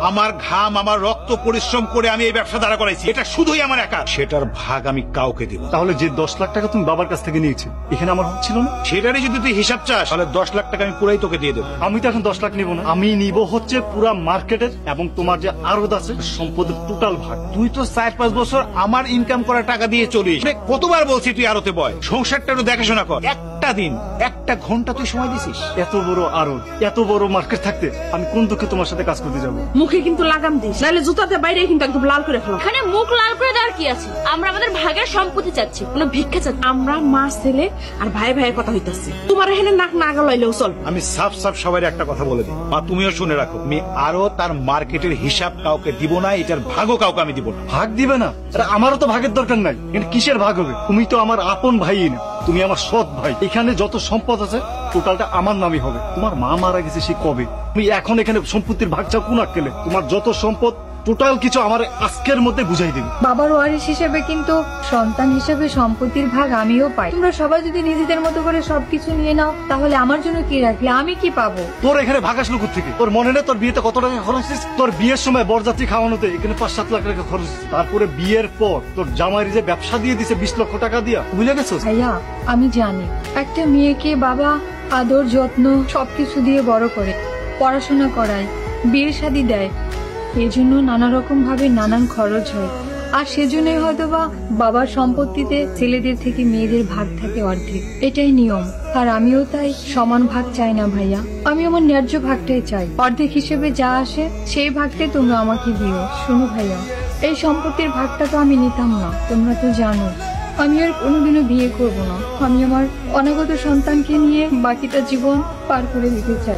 আমার ঘাম আমার রক্ত পরিশ্রম করে আমি এই ব্যবসা দাঁড়া করাইছি, এটা শুধুই আমার একা। সেটার ভাগ আমি কাউকে দিব। তাহলে যে 10 লাখ টাকা তুমি বাবার কাছ থেকে নিয়েছো, এখানে আমার হক ছিল না? সেটারই যদি তুই হিসাব চাস তাহলে 10 লাখ টাকা আমি পুরাই তোকে দিয়ে দেবো। আমি তো এখন 10 লাখ নিব না, আমি নিব হচ্ছে পুরা মার্কেটের এবং তোমার যে আড়ত আছে সম্পদের টোটাল ভাগ। তুই তো 4-5 বছর আমার ইনকাম করা টাকা দিয়ে চলিস। কতবার বলছি তুই আরতে বয়, সংসারটা একটু দেখাশোনা কর। একটা দিন একটা ঘন্টা তুই সময় দিছিস। এত বড় আড়ত, এত বড় মার্কেট থাকতে আমি কোন দুঃখে তোমার সাথে কাজ করতে যাবো? মুখে কিন্তু লাগাম দিস, নাহলে জুতাতে বাইরে কিন্তু একদম লাল করে ফেলো। এখানে মুখ লাল করে দেওয়ার কি আছে? আমরা আমাদের ভাগের সম্পত্তি চাচ্ছি, কোনো ভিক্ষা চাচ্ছি। আমরা মা ছেলে আর ভাই ভাইয়ের কথা হইতাছে, তোমার এখানে নাক না গলাইলেও চল। আমি সাফ সাফ সবাই একটা কথা বলে দিই, মা তুমিও শুনে রাখো, আমি আরো তার মার্কেটের হিসাব কাউকে দিব না, এটার ভাগও কাউকে আমি দিব না। ভাগ দিবে না? আরে আমারও তো ভাগের দরকার নাই, কিন্তু কিসের ভাগ হবে? তুমি তো আমার আপন ভাই না, তুমি আমার সৎ ভাই। এখানে যত সম্পদ আছে টোটালটা আমার নামই হবে। তোমার মা মারা গেছে সে কবে, তুমি এখন এখানে সম্পত্তির ভাগ চাও কোন আক্কেলে? তোমার যত সম্পদ টোটাল কিছু আমার আজকের মধ্যে বুঝাই দিবে। বাবার ওয়ারিশ হিসেবে কিন্তু সন্তান হিসেবে সম্পত্তির ভাগ আমিও পাই। তোমরা সবাই যদি নিজেদের মতো করে সবকিছু নিয়ে নাও তাহলে আমার জন্য কি রাখলে? আমি কি পাবো? তোর এখানে ভাগ আসলো কোথেকে? তোর মনে নেই তোর বিয়েতে কত টাকা খরচ হয়েছে? তোর বিয়ের সময় বরযাত্রী খাওয়ানোতে এখানে 5-7 লাখ টাকা খরচ হয়েছে। তারপরে বিয়ের পর তোর জামাইয়ের যে ব্যবসা দিয়ে দিছে 20 লক্ষ টাকা দিয়া, বুঝলে গেছো? ভাইয়া আমি জানি একটা মেয়েকে বাবা আদর যত্ন সবকিছু দিয়ে বড় করে পড়াশোনা করায়, বিয়ে শাদী দেয়, এজন্য নানা রকম ভাবে নানান খরচ হয়। আর সেজন্যই হয়তোবা বাবার সম্পত্তিতে ছেলেদের থেকে মেয়েদের ভাগ থাকে অর্ধেক, এটাই নিয়ম। আর আমিও তাই সমান ভাগ চাই না ভাইয়া, আমি আমার ন্যায্য ভাগটাই চাই। অর্ধেক হিসেবে যা আসে সেই ভাগটাই তোমরা আমাকে দিও। শোনো ভাইয়া, এই সম্পত্তির ভাগটা তো আমি নিতাম না, তোমরা তো জানো। আমি আর কোনোদিনও বিয়ে করব না, আমি আমার অনাগত সন্তানকে নিয়ে বাকিটা জীবন পার করে দিতে চাই।